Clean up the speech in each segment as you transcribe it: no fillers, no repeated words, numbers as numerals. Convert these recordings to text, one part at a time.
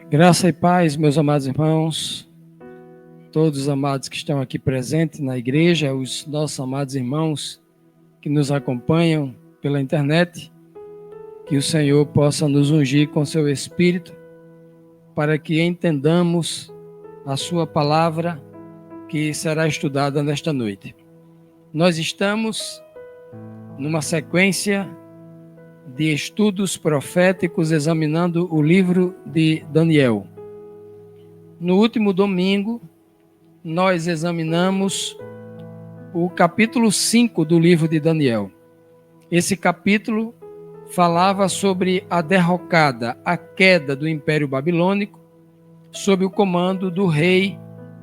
Graça e paz, meus amados irmãos, todos os amados que estão aqui presentes na igreja, os nossos amados irmãos que nos acompanham pela internet, que o Senhor possa nos ungir com seu Espírito, para que entendamos a sua palavra que será estudada nesta noite. Nós estamos numa sequência de estudos proféticos examinando o livro de Daniel. No último domingo, nós examinamos o capítulo 5 do livro de Daniel. Esse capítulo falava sobre a derrocada, a queda do Império Babilônico, sob o comando do rei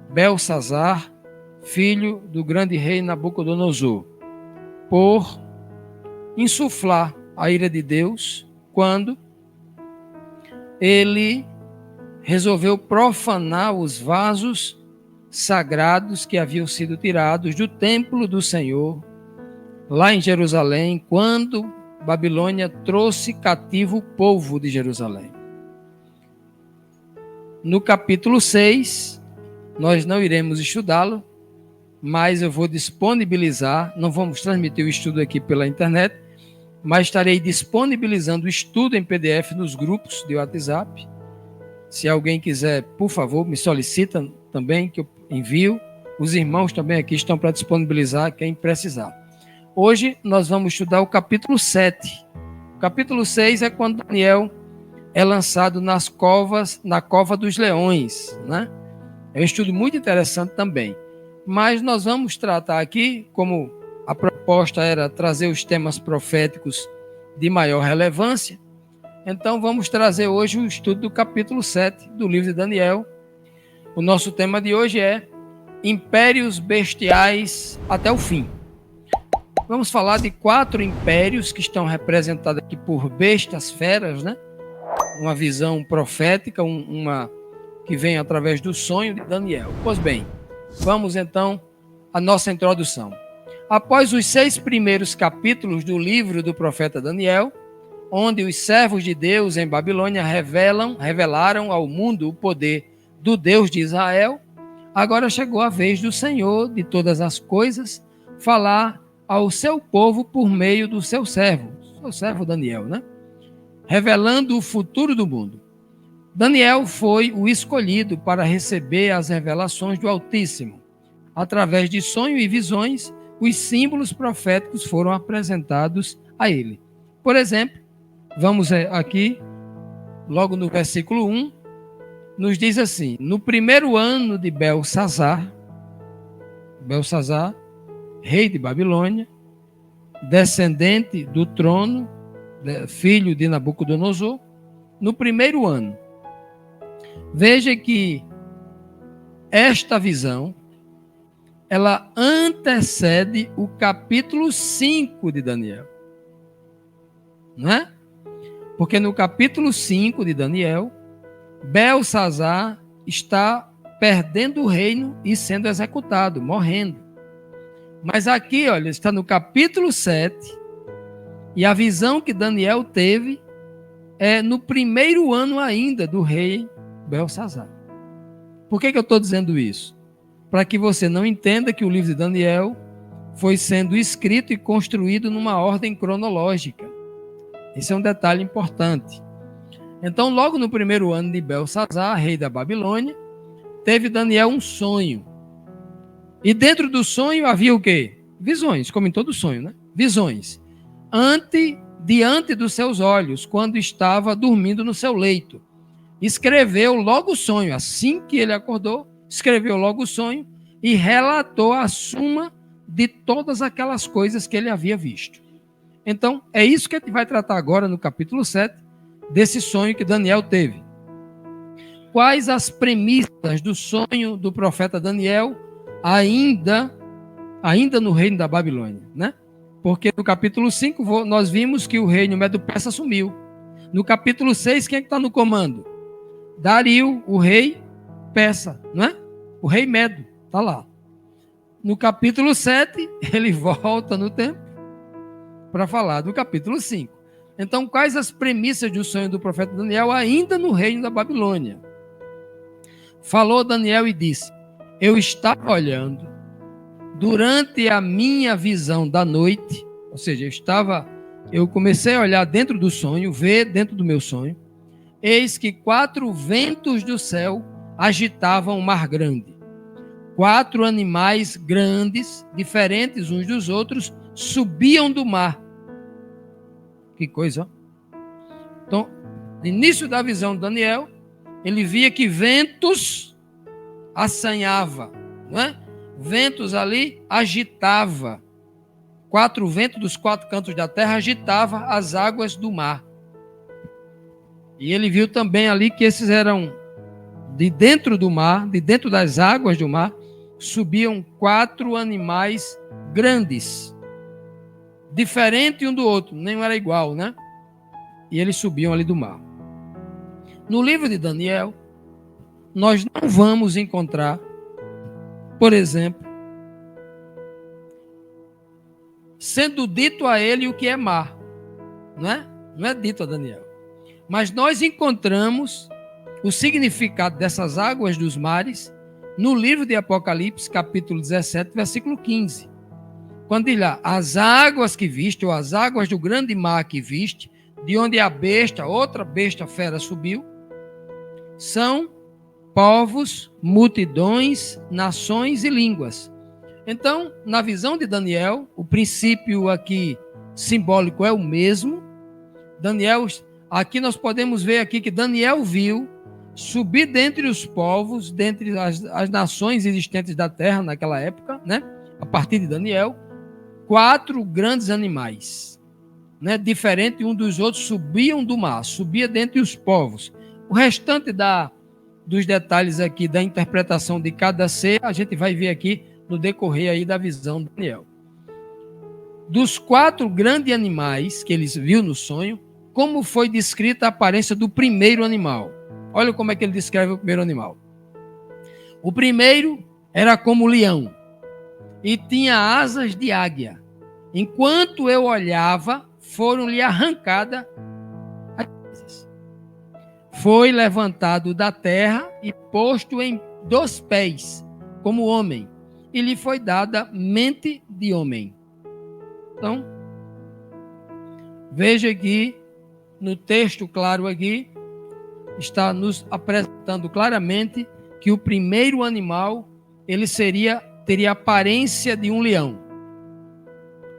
Belsazar, filho do grande rei Nabucodonosor, por insuflar a ira de Deus, quando ele resolveu profanar os vasos sagrados que haviam sido tirados do templo do Senhor, lá em Jerusalém, quando Babilônia trouxe cativo o povo de Jerusalém. No capítulo 6, nós não iremos estudá-lo, mas eu vou disponibilizar, não vamos transmitir o estudo aqui pela internet, mas estarei disponibilizando o estudo em PDF nos grupos de WhatsApp. Se alguém quiser, por favor, me solicita também, que eu envio. Os irmãos também aqui estão para disponibilizar, quem precisar. Hoje nós vamos estudar o capítulo 7. O capítulo 6 é quando Daniel é lançado na cova dos leões, né? É um estudo muito interessante também. Mas nós vamos tratar aqui, como a proposta era trazer os temas proféticos de maior relevância, então vamos trazer hoje o estudo do capítulo 7 do livro de Daniel. O nosso tema de hoje é Impérios Bestiais até o fim. Vamos falar de 4 impérios que estão representados aqui por bestas, feras, né? Uma visão profética, uma que vem através do sonho de Daniel. Pois bem, vamos então à nossa introdução. Após os 6 primeiros capítulos do livro do profeta Daniel, onde os servos de Deus em Babilônia revelaram ao mundo o poder do Deus de Israel, agora chegou a vez do Senhor de todas as coisas falar ao seu povo por meio do seu servo Daniel, né? Revelando o futuro do mundo. Daniel foi o escolhido para receber as revelações do Altíssimo. Através de sonhos e visões, os símbolos proféticos foram apresentados a ele. Por exemplo, vamos aqui, logo no versículo 1, nos diz assim: no primeiro ano de Belsazar, rei de Babilônia, descendente do trono, filho de Nabucodonosor, no primeiro ano. Veja que esta visão, ela antecede o capítulo 5 de Daniel. Não é? Porque no capítulo 5 de Daniel, Belsazar está perdendo o reino e sendo executado, morrendo. Mas aqui, olha, está no capítulo 7, e a visão que Daniel teve é no primeiro ano ainda do rei Belsazar. Por que eu estou dizendo isso? Para que você não entenda que o livro de Daniel foi sendo escrito e construído numa ordem cronológica. Esse é um detalhe importante. Então, logo no primeiro ano de Belsazar, rei da Babilônia, teve Daniel um sonho. E dentro do sonho havia o quê? Visões, como em todo sonho, né? Visões. Diante dos seus olhos, quando estava dormindo no seu leito. Escreveu logo o sonho. Assim que ele acordou, escreveu logo o sonho e relatou a suma de todas aquelas coisas que ele havia visto. Então, é isso que a gente vai tratar agora no capítulo 7, desse sonho que Daniel teve. Quais as premissas do sonho do profeta Daniel, ainda no reino da Babilônia, né? Porque no capítulo 5 nós vimos que o reino Medo-Persa sumiu. No capítulo 6, quem é que está no comando? Dario, o rei persa, não é? O rei Medo, está lá. No capítulo 7, ele volta no tempo para falar do capítulo 5. Então, quais as premissas do sonho do profeta Daniel ainda no reino da Babilônia? falou Daniel e disse: eu estava olhando durante a minha visão da noite, ou seja, eu comecei a olhar dentro do sonho, ver dentro do meu sonho, eis que 4 ventos do céu agitavam o mar grande. 4 animais grandes, diferentes uns dos outros, subiam do mar. Que coisa, ó. Então, no início da visão de Daniel, ele via que ventos assanhava, não é? Ventos ali agitava. 4 ventos dos 4 cantos da terra agitava as águas do mar. E ele viu também ali que esses eram de dentro do mar, de dentro das águas do mar, subiam 4 animais grandes, diferente um do outro, nem era igual, né? E eles subiam ali do mar. No livro de Daniel, nós não vamos encontrar, por exemplo, sendo dito a ele o que é mar, não é? Não é dito a Daniel. Mas nós encontramos o significado dessas águas dos mares no livro de Apocalipse, capítulo 17, versículo 15. Quando diz lá, as águas que viste, ou as águas do grande mar que viste, de onde a besta, outra besta fera subiu, são povos, multidões, nações e línguas. Então, na visão de Daniel, o princípio aqui simbólico é o mesmo. Daniel, aqui nós podemos ver aqui que Daniel viu subir dentre os povos, dentre as nações existentes da terra naquela época, né? A partir de Daniel, 4 grandes animais, né? Diferente um dos outros, subiam do mar, subia dentre os povos. O restante dos detalhes aqui da interpretação de cada ser, a gente vai ver aqui no decorrer aí da visão de Daniel. Dos 4 grandes animais que eles viu no sonho, como foi descrita a aparência do primeiro animal? Olha como é que ele descreve o primeiro animal. O primeiro era como leão e tinha asas de águia. Enquanto eu olhava, foram-lhe arrancadas as asas. Foi levantado da terra e posto em 2 pés, como homem, e lhe foi dada mente de homem. Então, veja aqui, no texto claro aqui, está nos apresentando claramente que o primeiro animal, ele teria a aparência de um leão.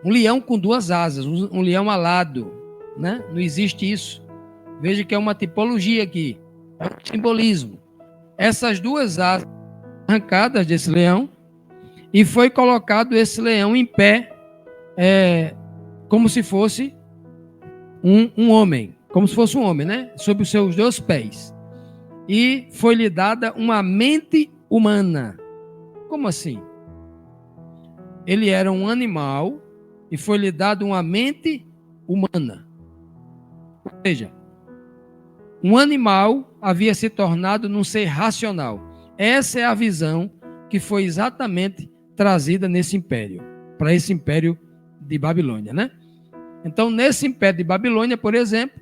Um leão com 2 asas, um leão alado, né? Não existe isso. Veja que é uma tipologia aqui, é um simbolismo. Essas 2 asas arrancadas desse leão, e foi colocado esse leão em pé, como se fosse um homem, como se fosse um homem, né? Sobre os seus 2 pés. E foi-lhe dada uma mente humana. Como assim? Ele era um animal e foi-lhe dada uma mente humana. Ou seja, um animal havia se tornado num ser racional. Essa é a visão que foi exatamente trazida nesse império, para esse império de Babilônia, né? Então, nesse império de Babilônia, por exemplo,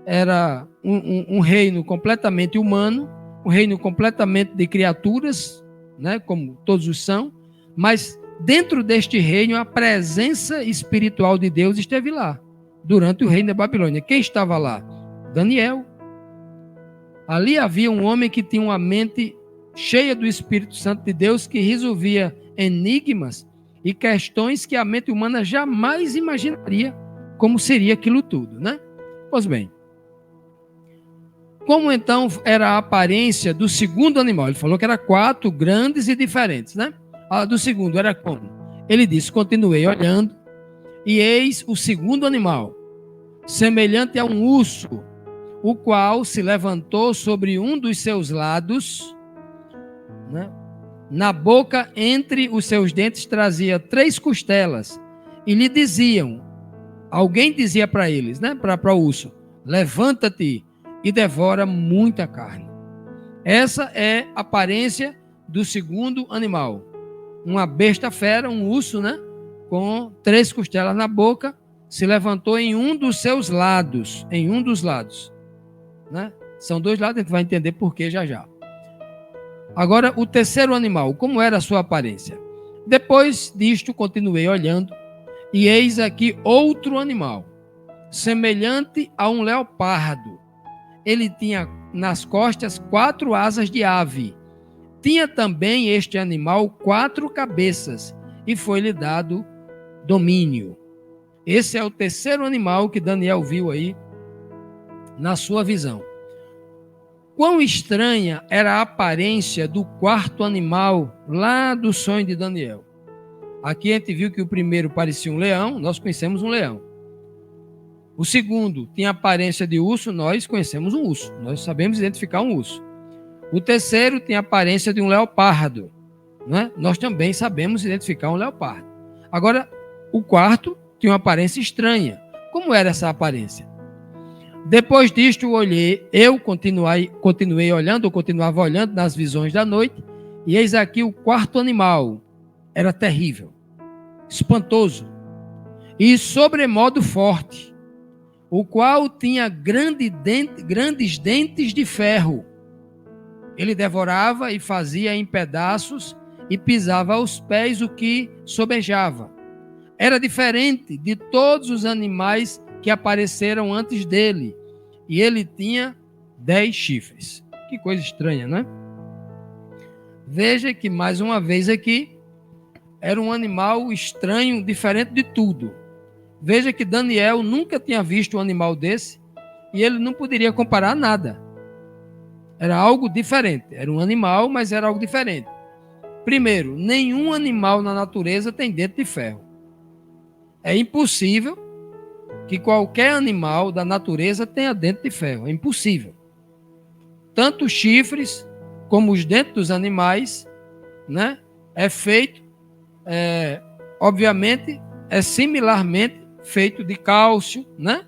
era um reino completamente humano, um reino completamente de criaturas, né, como todos os são, mas dentro deste reino a presença espiritual de Deus esteve lá, durante o reino da Babilônia. Quem estava lá? Daniel. Ali havia um homem que tinha uma mente cheia do Espírito Santo de Deus, que resolvia enigmas e questões que a mente humana jamais imaginaria como seria aquilo tudo, né? Pois bem, como então era a aparência do segundo animal? Ele falou que era 4 grandes e diferentes, né? A do segundo era como? Ele disse, continuei olhando, e eis o segundo animal, semelhante a um urso, o qual se levantou sobre um dos seus lados, né? Na boca, entre os seus dentes, trazia 3 costelas, e lhe diziam, alguém dizia para eles, né? Para o urso, levanta-te e devora muita carne. Essa é a aparência do segundo animal. Uma besta fera, um urso, né? Com 3 costelas na boca, se levantou em um dos seus lados, em um dos lados, né? São 2 lados, a gente vai entender por que já já. Agora, o terceiro animal, como era a sua aparência? Depois disto, continuei olhando, e eis aqui outro animal, semelhante a um leopardo. Ele tinha nas costas 4 asas de ave. Tinha também este animal 4 cabeças, e foi-lhe dado domínio. Esse é o terceiro animal que Daniel viu aí na sua visão. Quão estranha era a aparência do quarto animal lá do sonho de Daniel. Aqui a gente viu que o primeiro parecia um leão, nós conhecemos um leão. O segundo tinha aparência de urso, nós conhecemos um urso, nós sabemos identificar um urso. O terceiro tinha aparência de um leopardo, né? Nós também sabemos identificar um leopardo. Agora, o quarto tinha uma aparência estranha. Como era essa aparência? Depois disto, eu continuei olhando, ou continuava olhando nas visões da noite, e eis aqui o quarto animal. Era terrível, espantoso e sobremodo forte, o qual tinha grandes dentes de ferro. Ele devorava e fazia em pedaços e pisava aos pés o que sobejava. Era diferente de todos os animais que apareceram antes dele, e ele tinha 10 chifres. Que coisa estranha, né? Veja que mais uma vez aqui era um animal estranho, diferente de tudo. Veja que Daniel nunca tinha visto um animal desse e ele não poderia comparar nada. Era algo diferente. Era um animal, mas era algo diferente. Primeiro, nenhum animal na natureza tem dente de ferro. É impossível que qualquer animal da natureza tenha dente de ferro. É impossível. Tanto os chifres como os dentes dos animais, né, é feito, obviamente, é similarmente feito de cálcio, né?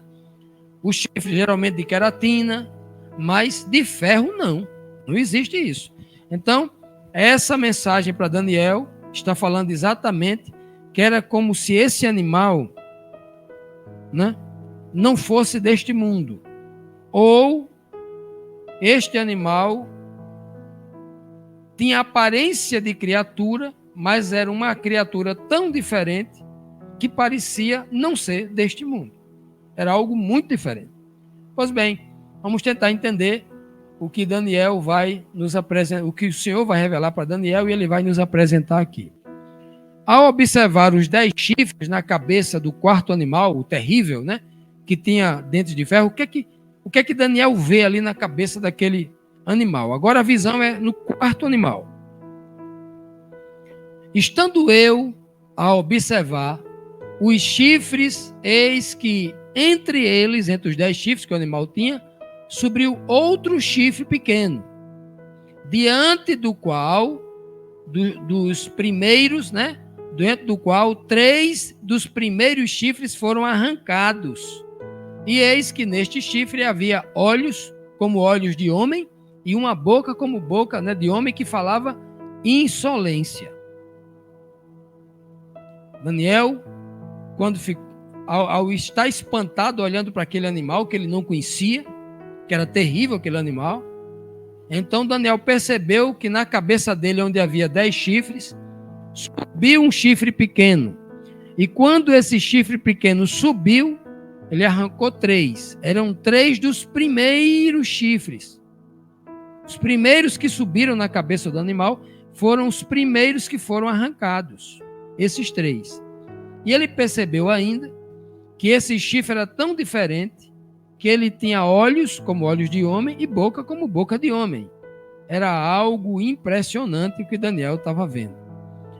Os chifres geralmente de queratina, mas de ferro não. Não existe isso. Então, essa mensagem para Daniel está falando exatamente que era como se esse animal, né, não fosse deste mundo. Ou este animal tinha aparência de criatura, mas era uma criatura tão diferente que parecia não ser deste mundo. Era algo muito diferente. Pois bem, vamos tentar entender o que Daniel vai nos apresentar, o que o Senhor vai revelar para Daniel e ele vai nos apresentar aqui. Ao observar os 10 chifres na cabeça do quarto animal, o terrível, né, que tinha dentes de ferro, o que é que Daniel vê ali na cabeça daquele animal? Agora a visão é no quarto animal. Estando eu a observar os chifres, eis que entre eles, entre os 10 chifres que o animal tinha, subiu outro chifre pequeno, diante do qual, dos primeiros, né? Diante do qual 3 dos primeiros chifres foram arrancados. E eis que neste chifre havia olhos como olhos de homem e uma boca como boca, né, de homem que falava insolência. Daniel, ao estar espantado olhando para aquele animal que ele não conhecia, que era terrível aquele animal, então Daniel percebeu que na cabeça dele, onde havia 10 chifres, subiu um chifre pequeno. E quando esse chifre pequeno subiu, ele arrancou 3. Eram 3 dos primeiros chifres. Os primeiros que subiram na cabeça do animal foram os primeiros que foram arrancados. Esses 3. E ele percebeu ainda que esse chifre era tão diferente que ele tinha olhos como olhos de homem e boca como boca de homem. Era algo impressionante o que Daniel estava vendo.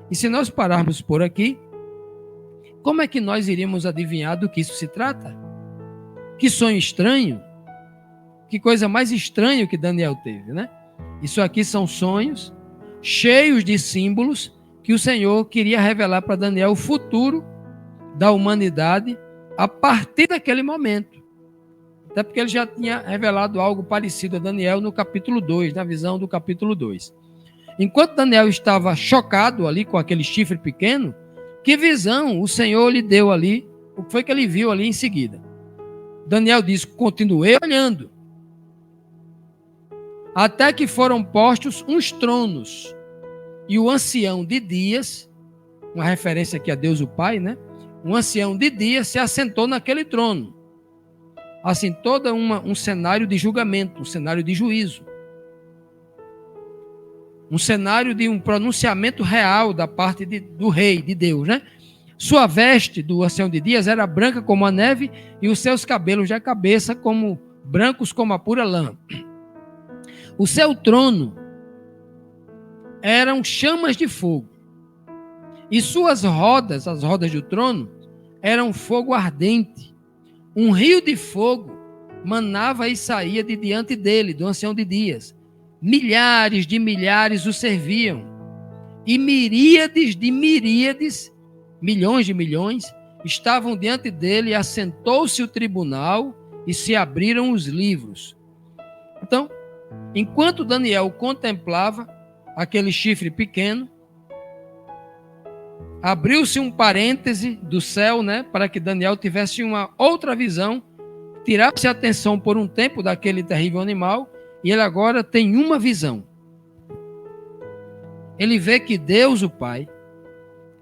E se nós pararmos por aqui, como é que nós iríamos adivinhar do que isso se trata? Que sonho estranho! Que coisa mais estranha que Daniel teve, né? Isso aqui são sonhos cheios de símbolos que o Senhor queria revelar para Daniel o futuro da humanidade a partir daquele momento. Até porque ele já tinha revelado algo parecido a Daniel no capítulo 2, na visão do capítulo 2. Enquanto Daniel estava chocado ali com aquele chifre pequeno, que visão o Senhor lhe deu ali? O que foi que ele viu ali em seguida? Daniel disse, continuei olhando. até que foram postos uns tronos. E o ancião de dias, uma referência aqui a Deus o Pai, né? Um ancião de dias se assentou naquele trono. Assim, todo um cenário de julgamento, um cenário de juízo. Um cenário de um pronunciamento real da parte do rei, de Deus, né? Sua veste do ancião de dias era branca como a neve e os seus cabelos da cabeça como brancos como a pura lã. O seu trono eram chamas de fogo. E suas rodas, as rodas do trono, eram fogo ardente. Um rio de fogo manava e saía de diante dele, do ancião de dias. Milhares de milhares o serviam. E miríades de miríades, milhões de milhões, estavam diante dele, e assentou-se o tribunal e se abriram os livros. Então, enquanto Daniel contemplava aquele chifre pequeno, abriu-se um parêntese do céu, né, para que Daniel tivesse uma outra visão, tirasse a atenção por um tempo daquele terrível animal, e ele agora tem uma visão. Ele vê que Deus, o Pai,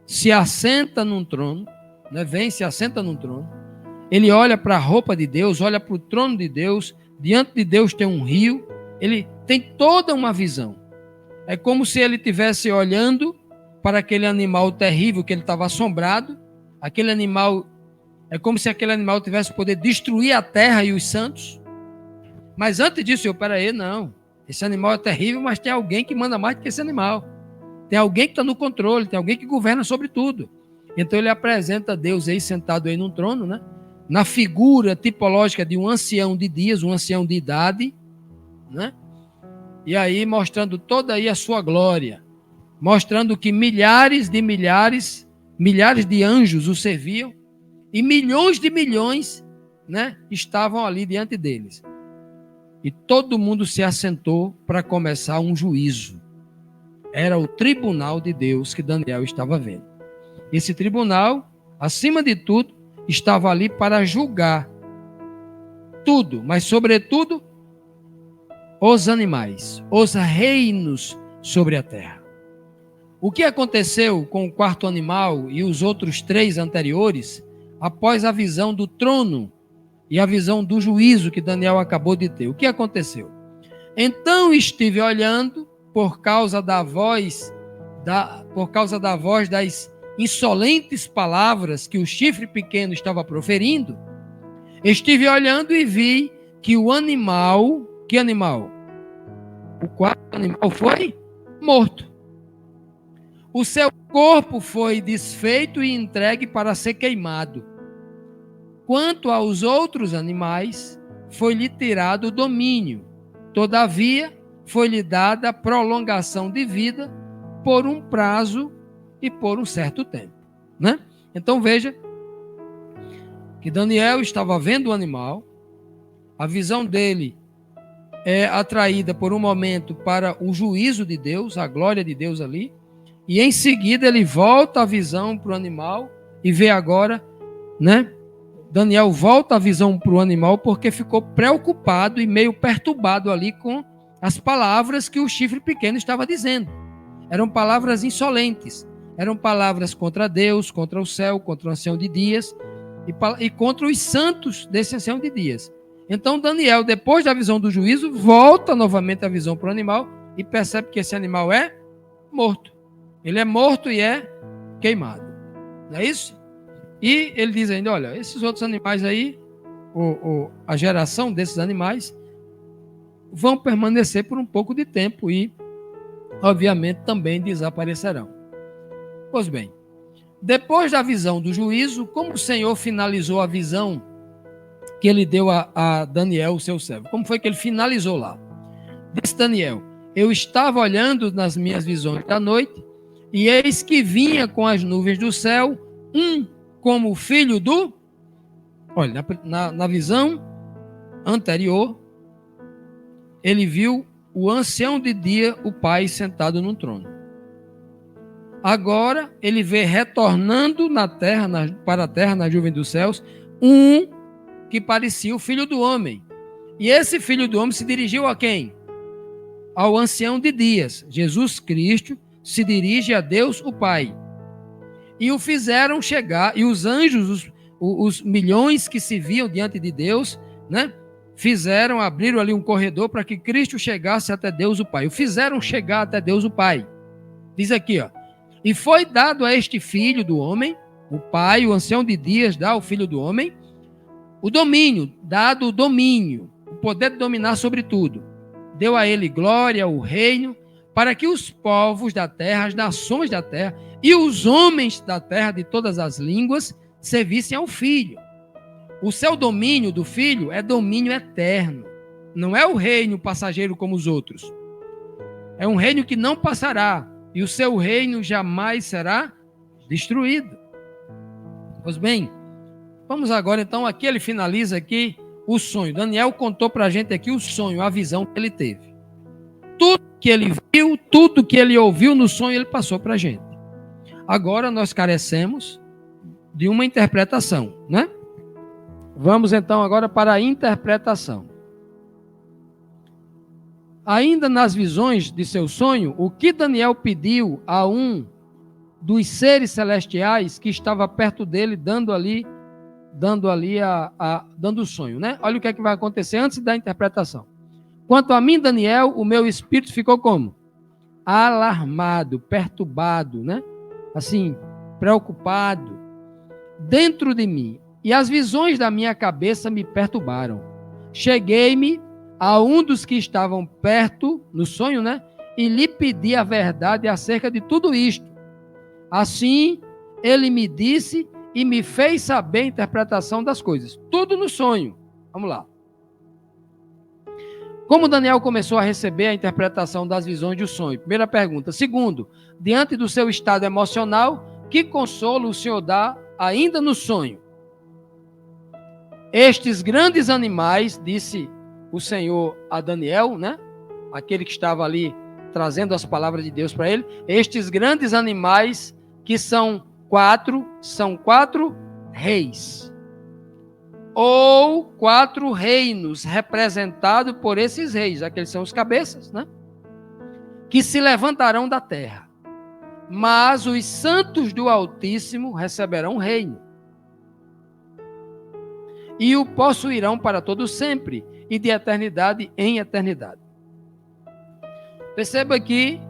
se assenta num trono, né, vem, se assenta num trono. Ele olha para a roupa de Deus, olha para o trono de Deus, diante de Deus tem um rio, ele tem toda uma visão. É como se ele estivesse olhando para aquele animal terrível que ele estava assombrado. Aquele animal, é como se aquele animal tivesse o poder de destruir a terra e os santos. Mas antes disso, peraí, não. Esse animal é terrível, mas tem alguém que manda mais do que esse animal. Tem alguém que está no controle, tem alguém que governa sobre tudo. Então ele apresenta a Deus aí sentado aí num trono, né? Na figura tipológica de um ancião de dias, um ancião de idade, né? E aí mostrando toda aí a sua glória, mostrando que milhares de anjos o serviam e milhões de milhões, né, estavam ali diante deles. E todo mundo se assentou para começar um juízo. Era o tribunal de Deus que Daniel estava vendo. Esse tribunal, acima de tudo, estava ali para julgar tudo, mas sobretudo os animais, os reinos sobre a terra. O que aconteceu com o quarto animal e os outros 3 anteriores, após a visão do trono e a visão do juízo que Daniel acabou de ter? O que aconteceu? Então estive olhando por causa da voz das insolentes palavras que o chifre pequeno estava proferindo. Estive olhando e vi que o animal, que animal? O quarto animal foi morto. O seu corpo foi desfeito e entregue para ser queimado. Quanto aos outros animais, foi-lhe tirado o domínio. Todavia, foi-lhe dada prolongação de vida por um prazo e por um certo tempo, né? Então veja que Daniel estava vendo o animal, a visão dele é atraída por um momento para o juízo de Deus, a glória de Deus ali, e em seguida ele volta a visão para o animal e vê agora, né? Daniel volta a visão para o animal porque ficou preocupado e meio perturbado ali com as palavras que o chifre pequeno estava dizendo. Eram palavras insolentes, eram palavras contra Deus, contra o céu, contra o ancião de dias e contra os santos desse ancião de dias. Então Daniel, depois da visão do juízo, volta novamente a visão para o animal e percebe que esse animal é morto. Ele é morto e é queimado. Não é isso? E ele diz ainda, olha, esses outros animais aí, a geração desses animais, vão permanecer por um pouco de tempo e, obviamente, também desaparecerão. Pois bem, depois da visão do juízo, como o Senhor finalizou a visão que ele deu a Daniel, o seu servo? Como foi que ele finalizou lá? Disse Daniel, eu estava olhando nas minhas visões da noite, e eis que vinha com as nuvens do céu, como o filho do... Olha, na visão anterior, ele viu o ancião de dia, o Pai, sentado no trono. Agora, ele vê retornando na terra, para a terra, na nuvem dos céus, que parecia o filho do homem. E esse filho do homem se dirigiu a quem? ao ancião de dias. Jesus Cristo se dirige a Deus, o Pai. E o fizeram chegar, e os anjos, os milhões que se viam diante de Deus, né? Abriram ali um corredor para que Cristo chegasse até Deus, o Pai. O fizeram chegar até Deus, o Pai. Diz aqui, ó. E foi dado a este filho do homem, o Pai, o ancião de dias, dá ao filho do homem, o domínio, dado o domínio, o poder de dominar sobre tudo. Deu a ele glória, o reino, para que os povos da terra, as nações da terra e os homens da terra de todas as línguas servissem ao filho. O seu domínio do filho é domínio eterno. Não é o reino passageiro como os outros. É um reino que não passará. E o seu reino jamais será destruído. Pois bem, vamos agora então, aqui ele finaliza aqui o sonho. Daniel contou para a gente aqui o sonho, a visão que ele teve. Tudo que ele viu, tudo que ele ouviu no sonho, ele passou para a gente. Agora nós carecemos de uma interpretação, né? Vamos então agora para a interpretação. Ainda nas visões de seu sonho, o que Daniel pediu a um dos seres celestiais que estava perto dele, dando o sonho, né? Olha o que é que vai acontecer antes da interpretação. Quanto a mim, Daniel, o meu espírito ficou como? Alarmado, perturbado, né? Assim, preocupado dentro de mim. E as visões da minha cabeça me perturbaram. Cheguei-me a um dos que estavam perto, no sonho, né? E lhe pedi a verdade acerca de tudo isto. Assim, ele me disse e me fez saber a interpretação das coisas. Tudo no sonho. Vamos lá. Como Daniel começou a receber a interpretação das visões do sonho? Primeira pergunta. Segundo, diante do seu estado emocional, que consolo o Senhor dá ainda no sonho? Estes grandes animais, disse o Senhor a Daniel, né? Aquele que estava ali trazendo as palavras de Deus para ele. Estes grandes animais, que são quatro reis. Ou 4 reinos representados por esses reis, aqueles são os cabeças, né? Que se levantarão da terra. Mas os santos do Altíssimo receberão reino. E o possuirão para todo sempre, e de eternidade em eternidade. Perceba que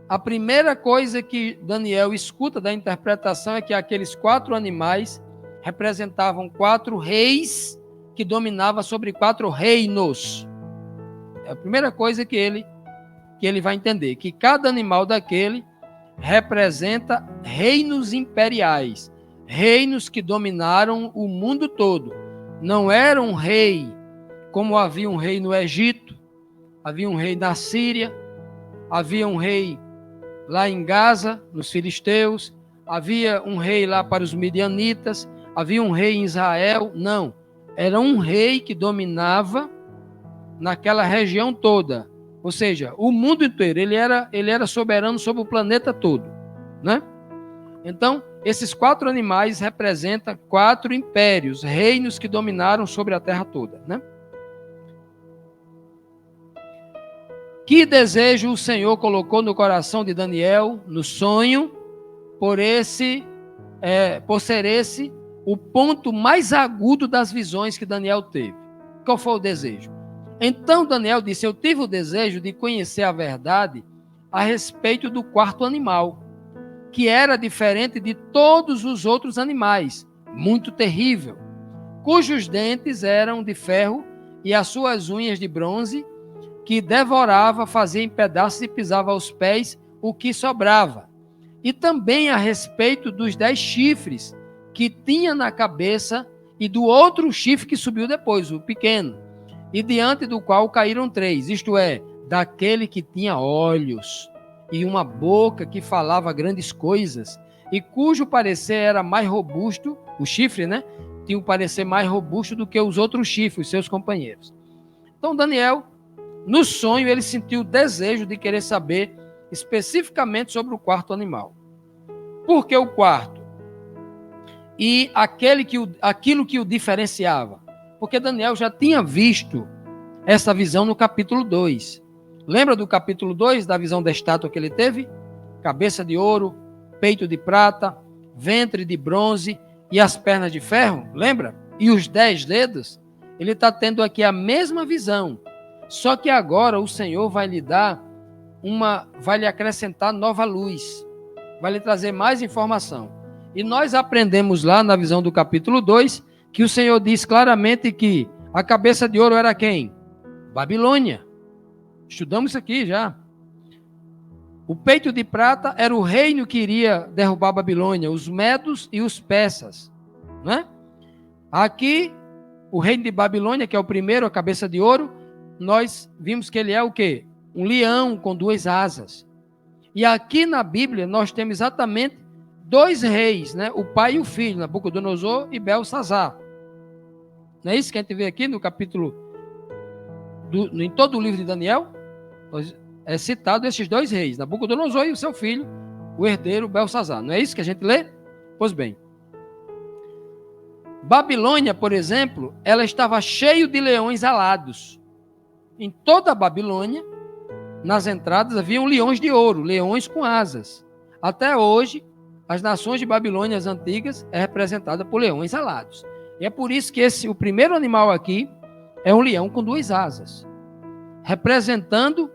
a primeira coisa que Daniel escuta da interpretação é que aqueles 4 animais representavam 4 reis que dominavam sobre 4 reinos. É a primeira coisa que ele vai entender, que cada animal daquele representa reinos imperiais, reinos que dominaram o mundo todo. Não era um rei como havia um rei no Egito, havia um rei na Síria, havia um rei lá em Gaza, nos filisteus, havia um rei lá para os midianitas, havia um rei em Israel. Não, era um rei que dominava naquela região toda. Ou seja, o mundo inteiro, ele era soberano sobre o planeta todo, né? Então, esses 4 animais representam 4 impérios, reinos que dominaram sobre a terra toda, né? Que desejo o Senhor colocou no coração de Daniel, no sonho, por ser esse o ponto mais agudo das visões que Daniel teve. Qual foi o desejo? Então Daniel disse: eu tive o desejo de conhecer a verdade a respeito do 4º animal, que era diferente de todos os outros animais, muito terrível, cujos dentes eram de ferro e as suas unhas de bronze, que devorava, fazia em pedaços e pisava aos pés o que sobrava. E também a respeito dos 10 chifres que tinha na cabeça e do outro chifre que subiu depois, o pequeno, e diante do qual caíram 3, isto é, daquele que tinha olhos e uma boca que falava grandes coisas, e cujo parecer era mais robusto, o chifre, né? Tinha um parecer mais robusto do que os outros chifres, seus companheiros. Então Daniel, no sonho, ele sentiu o desejo de querer saber especificamente sobre o 4º animal. Por que o 4º? E aquilo que o diferenciava. Porque Daniel já tinha visto essa visão no capítulo 2. Lembra do capítulo 2, da visão da estátua que ele teve? Cabeça de ouro, peito de prata, ventre de bronze e as pernas de ferro, lembra? E os 10 dedos. Ele está tendo aqui a mesma visão. Só que agora o Senhor vai lhe dar vai lhe acrescentar nova luz. Vai lhe trazer mais informação. E nós aprendemos lá na visão do capítulo 2, que o Senhor diz claramente que a cabeça de ouro era quem? Babilônia. Estudamos isso aqui já. O peito de prata era o reino que iria derrubar a Babilônia, os medos e os persas, né? Aqui, o reino de Babilônia, que é o primeiro, a cabeça de ouro, nós vimos que ele é o quê? Um leão com 2 asas. E aqui na Bíblia, nós temos exatamente 2 reis, né? O pai e o filho, Nabucodonosor e Belsazar. Não é isso que a gente vê aqui no capítulo, em todo o livro de Daniel? É citado esses 2 reis, Nabucodonosor e o seu filho, o herdeiro Belsazar. Não é isso que a gente lê? Pois bem. Babilônia, por exemplo, ela estava cheia de leões alados. Em toda a Babilônia, nas entradas, haviam leões de ouro, leões com asas. Até hoje, as nações de Babilônia antigas é representada por leões alados. E é por isso que o primeiro animal aqui é um leão com 2 asas, representando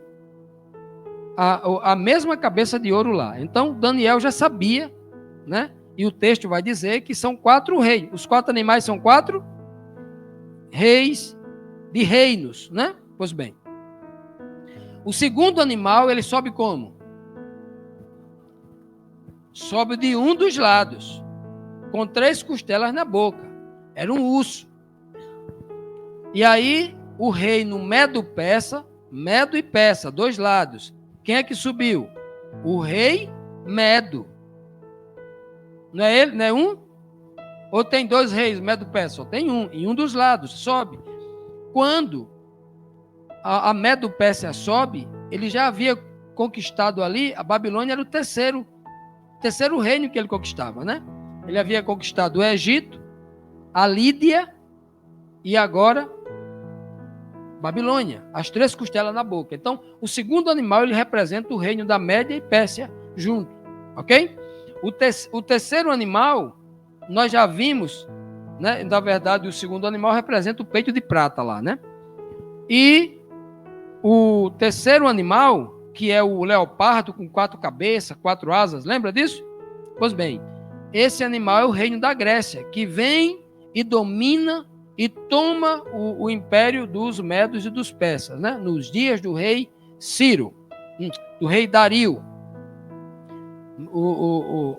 a mesma cabeça de ouro lá. Então, Daniel já sabia, né? E o texto vai dizer que são 4 reis. Os 4 animais são 4 reis de reinos, né? Pois bem. O segundo animal, ele sobe como? Sobe de um dos lados, com 3 costelas na boca. Era um urso. E aí, o reino Medo-Persa, Medo e Persa, 2 lados. Quem é que subiu? O rei Medo. Não é ele? Não é um? Ou tem 2 reis, Medo-Persa? Só tem um. Em um dos lados, sobe. Quando a Medo-Persa sobe, ele já havia conquistado ali, a Babilônia era o terceiro reino que ele conquistava, né? Ele havia conquistado o Egito, a Lídia e agora Babilônia, as 3 costelas na boca. Então, o segundo animal, ele representa o reino da Média e Pérsia junto, ok? O terceiro animal, nós já vimos, né? Na verdade, o segundo animal representa o peito de prata lá, né? E o terceiro animal, que é o leopardo com 4 cabeças, 4 asas, lembra disso? Pois bem, esse animal é o reino da Grécia, que vem e domina e toma o império dos medos e dos persas, né? Nos dias do rei Ciro, do rei Dario. O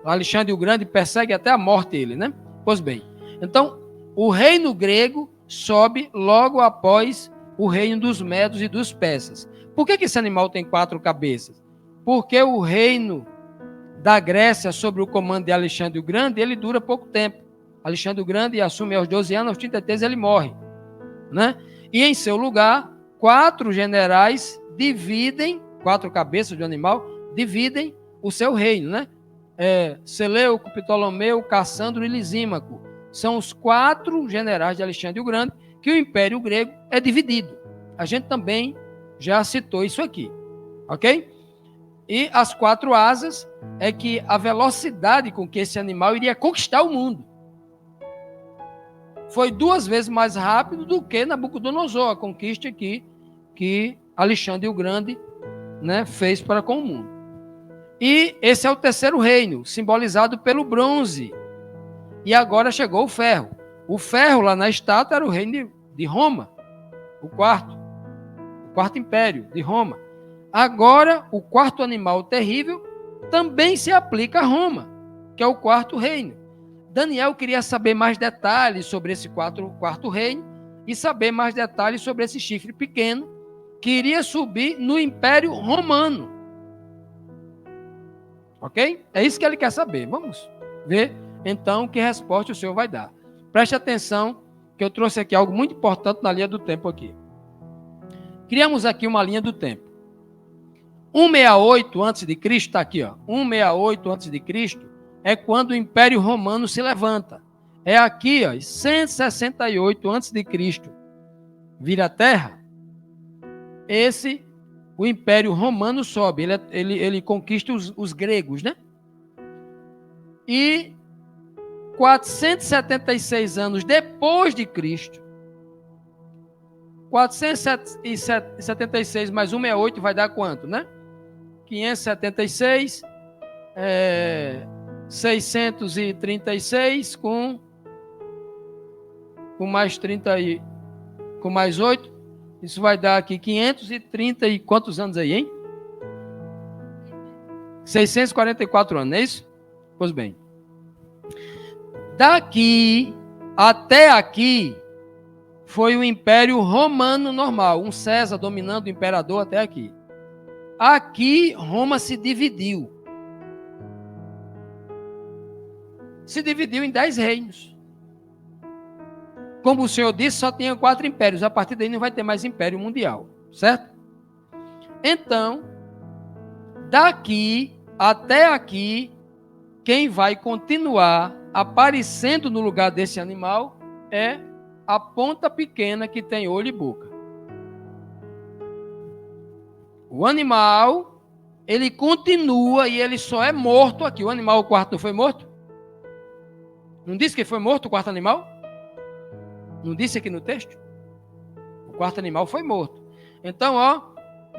Alexandre o Grande persegue até a morte dele, né? Pois bem, então o reino grego sobe logo após o reino dos medos e dos persas. Por que esse animal tem 4 cabeças? Porque o reino da Grécia, sob o comando de Alexandre o Grande, ele dura pouco tempo. Alexandre o Grande assume aos 12 anos, aos 33 ele morre, né? E em seu lugar, 4 generais dividem, 4 cabeças de animal, dividem o seu reino, né? Seleuco, Ptolomeu, Cassandro e Lisímaco. São os 4 generais de Alexandre o Grande, que o Império Grego é dividido. A gente também já citou isso aqui, ok? E as 4 asas é que a velocidade com que esse animal iria conquistar o mundo foi 2 vezes mais rápido do que Nabucodonosor, a conquista que Alexandre o Grande, né, fez para com o mundo. E esse é o terceiro reino, simbolizado pelo bronze. E agora chegou o ferro. O ferro lá na estátua era o reino de Roma, o quarto império de Roma. Agora, o 4º animal terrível também se aplica a Roma, que é o 4º reino. Daniel queria saber mais detalhes sobre esse quarto reino e saber mais detalhes sobre esse chifre pequeno que iria subir no Império Romano. Ok? É isso que ele quer saber. Vamos ver, então, que resposta o senhor vai dar. Preste atenção, que eu trouxe aqui algo muito importante na linha do tempo aqui. Criamos aqui uma linha do tempo. 168 a.C., está aqui, ó. 168 a.C. é quando o Império Romano se levanta. É aqui, ó, 168 a.C. vira a Terra. o Império Romano sobe, ele conquista os gregos, né? E 476 anos depois de Cristo, 476 mais 168 vai dar quanto, né? 576, 636 com mais 30 com mais 8, isso vai dar aqui 530 e quantos anos aí, hein? 644 anos, não é isso? Pois bem. Daqui até aqui foi o Império Romano normal, um César dominando o imperador até aqui. Aqui Roma se dividiu. Se dividiu em 10 reinos. Como o Senhor disse, só tinha 4 impérios. A partir daí não vai ter mais império mundial, certo? Então, daqui até aqui, quem vai continuar aparecendo no lugar desse animal é a ponta pequena que tem olho e boca. O animal, ele continua e ele só é morto aqui. O animal, o quarto, não foi morto? Não disse que foi morto o quarto animal? Não disse aqui no texto? O quarto animal foi morto. Então,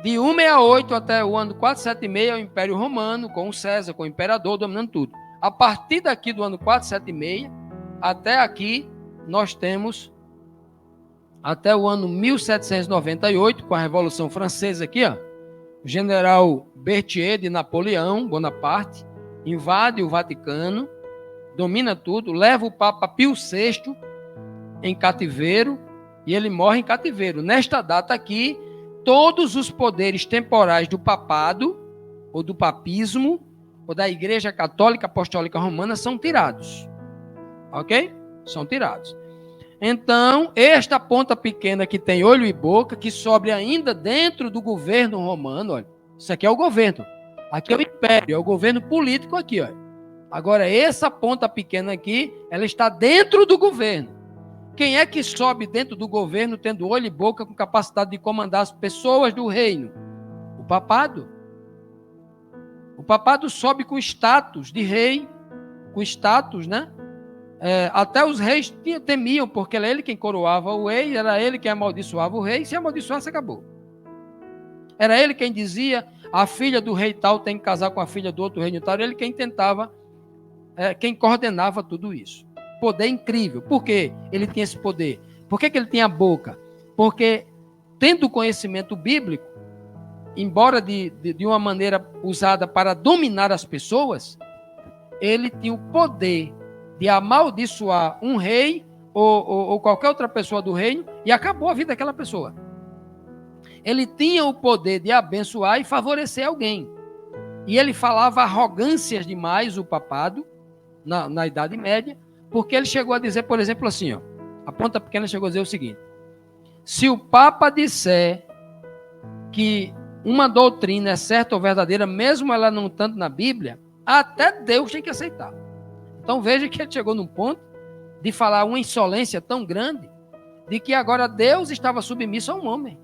de 168 até o ano 476 é o Império Romano, com o César, com o imperador, dominando tudo. A partir daqui do ano 476 até aqui, nós temos até o ano 1798, com a Revolução Francesa aqui, o general Berthier de Napoleão Bonaparte invade o Vaticano, domina tudo, leva o Papa Pio VI em cativeiro e ele morre em cativeiro. Nesta data aqui, todos os poderes temporais do papado, ou do papismo, ou da Igreja Católica Apostólica Romana são tirados. Ok? São tirados. Então, esta ponta pequena que tem olho e boca, que sobe ainda dentro do governo romano, olha, isso aqui é o governo. Aqui é o império, é o governo político aqui, olha. Agora, essa ponta pequena aqui, ela está dentro do governo. Quem é que sobe dentro do governo, tendo olho e boca, com capacidade de comandar as pessoas do reino? O papado. O papado sobe com status de rei, com status, né? Até os reis temiam, porque era ele quem coroava o rei, era ele quem amaldiçoava o rei, se amaldiçoasse, acabou. Era ele quem dizia, a filha do rei tal tem que casar com a filha do outro reino tal, era ele quem tentava, quem coordenava tudo isso. Poder incrível. Por que ele tinha esse poder? Por que ele tinha a boca? Porque, tendo o conhecimento bíblico, embora de uma maneira usada para dominar as pessoas, ele tinha o poder de amaldiçoar um rei ou qualquer outra pessoa do reino e acabou a vida daquela pessoa. Ele tinha o poder de abençoar e favorecer alguém. E ele falava arrogâncias demais, o papado, na Idade Média, porque ele chegou a dizer, por exemplo, assim, a ponta pequena chegou a dizer o seguinte: se o Papa disser que uma doutrina é certa ou verdadeira, mesmo ela não estando na Bíblia, até Deus tem que aceitar. Então veja que ele chegou num ponto de falar uma insolência tão grande, de que agora Deus estava submisso a um homem.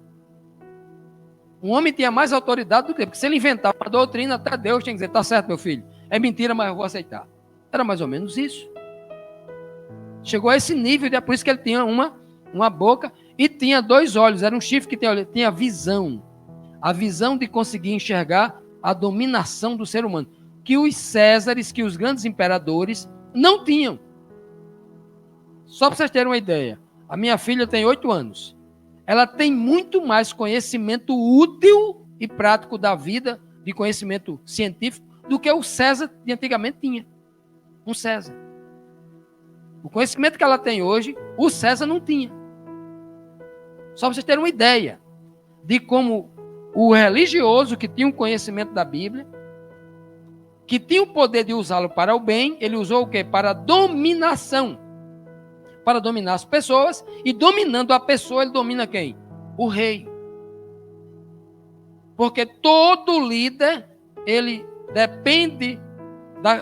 Um homem tinha mais autoridade do que ele, porque se ele inventar uma doutrina, até Deus tem que dizer, tá certo, meu filho, é mentira, mas eu vou aceitar. Era mais ou menos isso. Chegou a esse nível, é por isso que ele tinha uma boca e tinha 2 olhos, era um chifre que tinha visão. A visão de conseguir enxergar a dominação do ser humano, que os Césares, que os grandes imperadores não tinham. Só para vocês terem uma ideia, a minha filha tem 8 anos. Ela tem muito mais conhecimento útil e prático da vida, de conhecimento científico, do que o César de antigamente tinha. Um César. O conhecimento que ela tem hoje, o César não tinha. Só para vocês terem uma ideia de como o religioso que tinha um conhecimento da Bíblia, que tinha o poder de usá-lo para o bem, ele usou o quê? Para a dominação. Para dominar as pessoas, e dominando a pessoa, ele domina quem? O rei. Porque todo líder, ele depende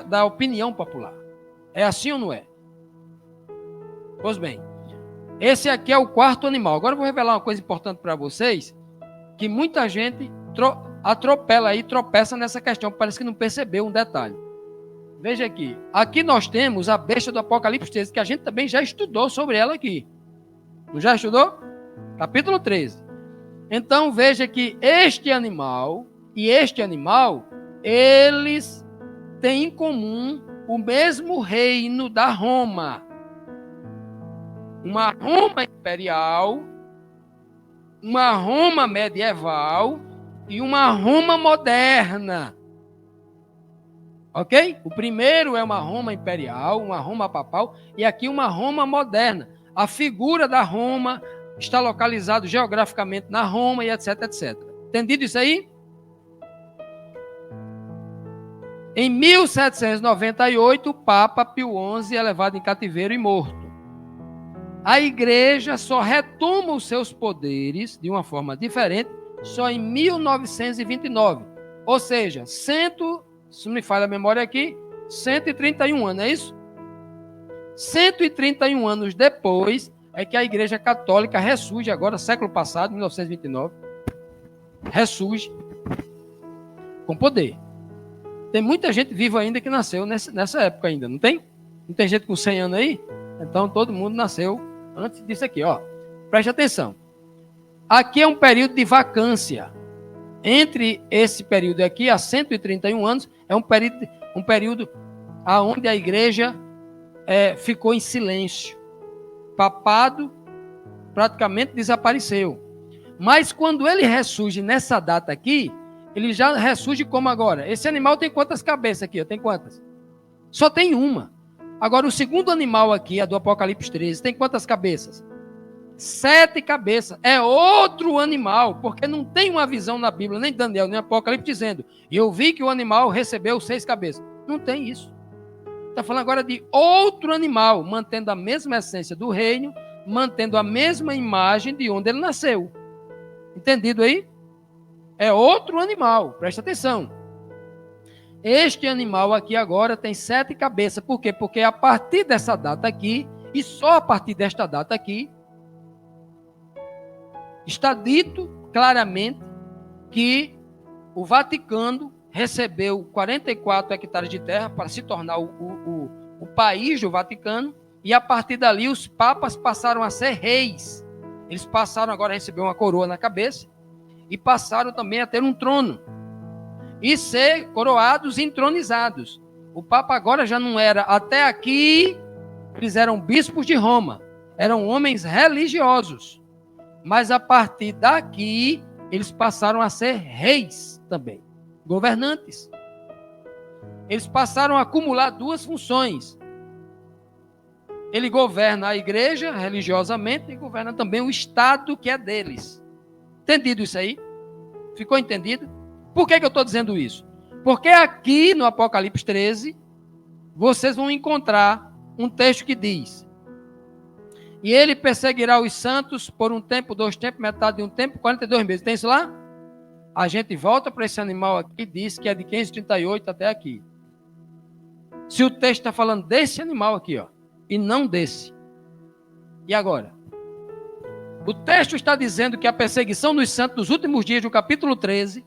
da opinião popular. É assim ou não é? Pois bem, esse aqui é o quarto animal. Agora eu vou revelar uma coisa importante para vocês, que muita gente atropela aí, tropeça nessa questão, parece que não percebeu um detalhe. Veja aqui. Aqui nós temos a besta do Apocalipse 13, que a gente também já estudou sobre ela aqui. Não já estudou? Capítulo 13. Então veja que este animal e este animal, eles têm em comum o mesmo reino da Roma. Uma Roma imperial, uma Roma medieval e uma Roma moderna. Ok? O primeiro é uma Roma imperial, uma Roma papal, e aqui uma Roma moderna. A figura da Roma está localizada geograficamente na Roma e etc, etc. Entendido isso aí? Em 1798, o Papa Pio XI é levado em cativeiro e morto. A igreja só retoma os seus poderes de uma forma diferente só em 1929. Ou seja, se não me falha a memória aqui, 131 anos, é isso? 131 anos depois é que a Igreja Católica ressurge agora, século passado, 1929, ressurge com poder. Tem muita gente viva ainda que nasceu nessa época ainda, não tem? Não tem gente com 100 anos aí? Então todo mundo nasceu antes disso aqui, ó. Preste atenção. Aqui é um período de vacância. Entre esse período aqui, há 131 anos, é um período onde a igreja ficou em silêncio. Papado praticamente desapareceu. Mas quando ele ressurge nessa data aqui, ele já ressurge como agora. Esse animal tem quantas cabeças aqui? Tem quantas? Só tem uma. Agora, o segundo animal aqui, a do Apocalipse 13, tem quantas cabeças? 7 cabeças. É outro animal, porque não tem uma visão na Bíblia, nem Daniel, nem Apocalipse, dizendo: eu vi que o animal recebeu 6 cabeças. Não tem isso. Está falando agora de outro animal, mantendo a mesma essência do reino, mantendo a mesma imagem de onde ele nasceu. Entendido aí? É outro animal, presta atenção. Este animal aqui agora tem 7 cabeças. Por quê? Porque a partir dessa data aqui, e só a partir desta data aqui, está dito claramente que o Vaticano recebeu 44 hectares de terra para se tornar o país do Vaticano, e a partir dali os papas passaram a ser reis. Eles passaram agora a receber uma coroa na cabeça e passaram também a ter um trono e ser coroados e entronizados. O Papa agora já não era, até aqui, eles eram bispos de Roma, eram homens religiosos. Mas a partir daqui, eles passaram a ser reis também, governantes. Eles passaram a acumular 2 funções. Ele governa a igreja religiosamente e governa também o Estado que é deles. Entendido isso aí? Ficou entendido? Por que eu estou dizendo isso? Porque aqui no Apocalipse 13, vocês vão encontrar um texto que diz: e ele perseguirá os santos por um tempo, 2 tempos, metade de um tempo, 42 meses. Tem isso lá? A gente volta para esse animal aqui e diz que é de 538 até aqui. Se o texto está falando desse animal aqui, ó, e não desse. E agora? O texto está dizendo que a perseguição dos santos dos últimos dias do capítulo 13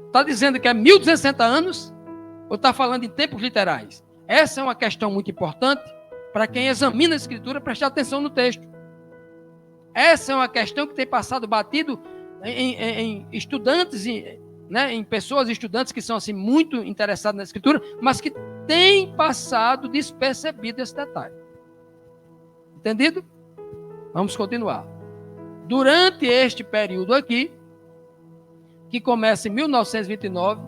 está dizendo que é 1260 anos ou está falando em tempos literais? Essa é uma questão muito importante para quem examina a Escritura prestar atenção no texto. Essa é uma questão que tem passado batido em estudantes, né, em pessoas estudantes que são assim, muito interessadas na Escritura, mas que têm passado despercebido esse detalhe. Entendido? Vamos continuar. Durante este período aqui, que começa em 1929,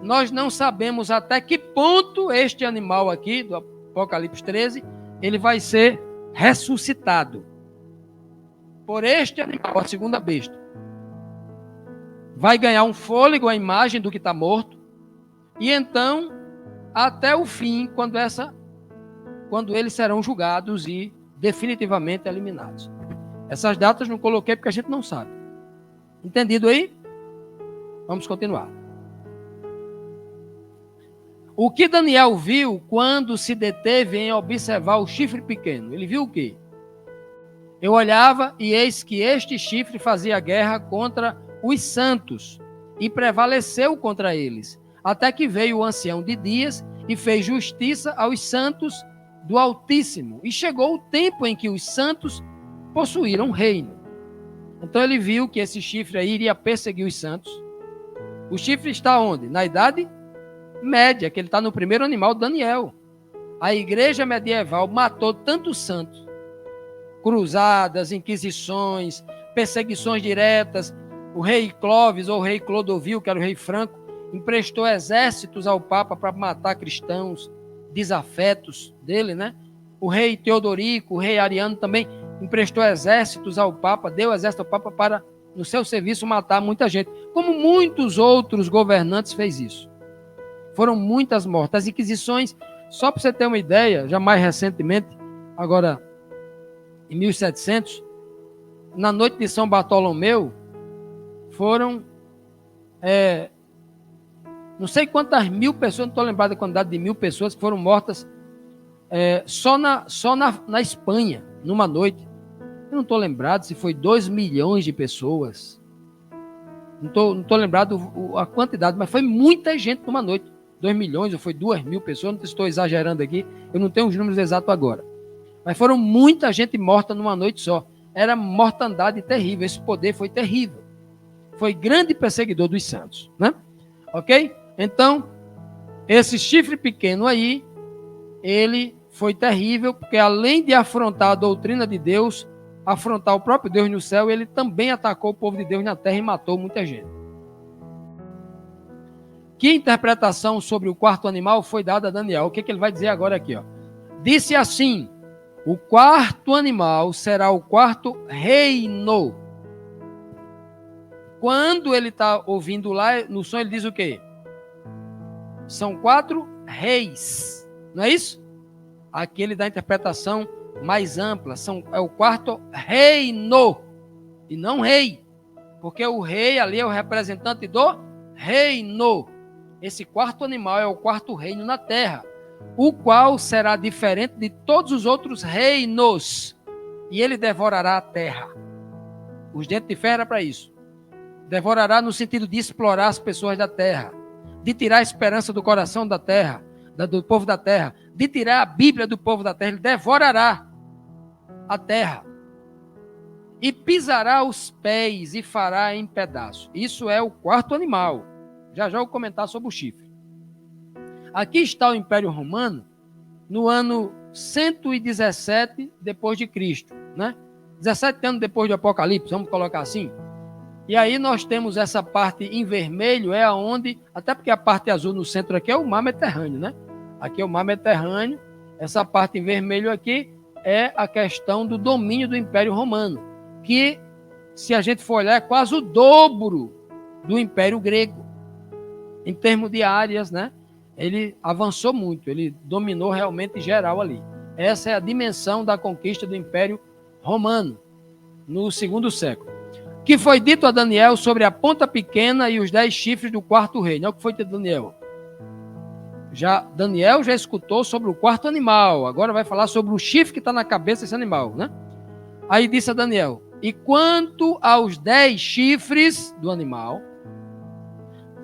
nós não sabemos até que ponto este animal aqui, do Apocalipse 13, ele vai ser ressuscitado por este animal, a segunda besta. Vai ganhar um fôlego, a imagem do que está morto, e então, até o fim, quando eles serão julgados e definitivamente eliminados. Essas datas não coloquei porque a gente não sabe. Entendido aí? Vamos continuar. O que Daniel viu quando se deteve em observar o chifre pequeno? Ele viu o quê? Eu olhava e eis que este chifre fazia guerra contra os santos e prevaleceu contra eles, até que veio o ancião de dias e fez justiça aos santos do Altíssimo. E chegou o tempo em que os santos possuíram o reino. Então ele viu que esse chifre aí iria perseguir os santos. O chifre está onde? Na Idade Média, que ele está no primeiro animal, Daniel. A igreja medieval matou tantos santos. Cruzadas, inquisições, perseguições diretas. O rei Clovis, ou o rei Clodovil, que era o rei Franco, emprestou exércitos ao Papa para matar cristãos desafetos dele, né? O rei Teodorico, o rei Ariano também emprestou exércitos ao Papa, deu exército ao Papa para, no seu serviço, matar muita gente. Como muitos outros governantes fez isso. Foram muitas mortes. As inquisições, só para você ter uma ideia, já mais recentemente, agora em 1700, na noite de São Bartolomeu, foram não sei quantas mil pessoas, não estou lembrado da quantidade de 1.000 pessoas que foram mortas só na Espanha, numa noite. Eu não estou lembrado se foi 2 milhões de pessoas. Não estou lembrado a quantidade, mas foi muita gente numa noite. 2 milhões ou foi 2.000 pessoas, não estou exagerando aqui, eu não tenho os números exatos agora. Mas foram muita gente morta numa noite só. Era mortandade terrível, esse poder foi terrível. Foi grande perseguidor dos santos, né? Ok? Então, esse chifre pequeno aí, ele foi terrível, porque além de afrontar a doutrina de Deus, afrontar o próprio Deus no céu, ele também atacou o povo de Deus na terra e matou muita gente. Que interpretação sobre o quarto animal foi dada a Daniel? O que ele vai dizer agora aqui? Ó? Disse assim: o quarto animal será o quarto reino. Quando ele está ouvindo lá, no sonho ele diz o quê? São 4 reis, não é isso? Aqui ele dá a interpretação mais ampla, é o quarto reino, e não rei, porque o rei ali é o representante do reino. Esse quarto animal é o quarto reino na terra, o qual será diferente de todos os outros reinos, e ele devorará a terra. Os dentes de ferro era para isso. Devorará no sentido de explorar as pessoas da terra, de tirar a esperança do coração da terra, do povo da terra, de tirar a Bíblia do povo da terra. Ele devorará a terra e pisará os pés e fará em pedaços. Isso é o quarto animal. Já vou comentar sobre o chifre. Aqui está o Império Romano no ano 117 depois de Cristo, né? 17 anos depois do Apocalipse, vamos colocar assim. E aí nós temos essa parte em vermelho, é aonde, até porque a parte azul no centro aqui é o mar Mediterrâneo, né? Aqui é o mar Mediterrâneo, essa parte em vermelho aqui é a questão do domínio do Império Romano, que, se a gente for olhar, é quase o dobro do Império Grego, em termos de áreas, né? Ele avançou muito, ele dominou realmente geral ali. Essa é a dimensão da conquista do Império Romano, no 2º século. Que foi dito a Daniel sobre a ponta pequena e os 10 chifres do quarto reino. É o que foi dito a Daniel. Daniel já escutou sobre o quarto animal. Agora vai falar sobre o chifre que está na cabeça desse animal, né? Aí disse a Daniel: e quanto aos 10 chifres do animal,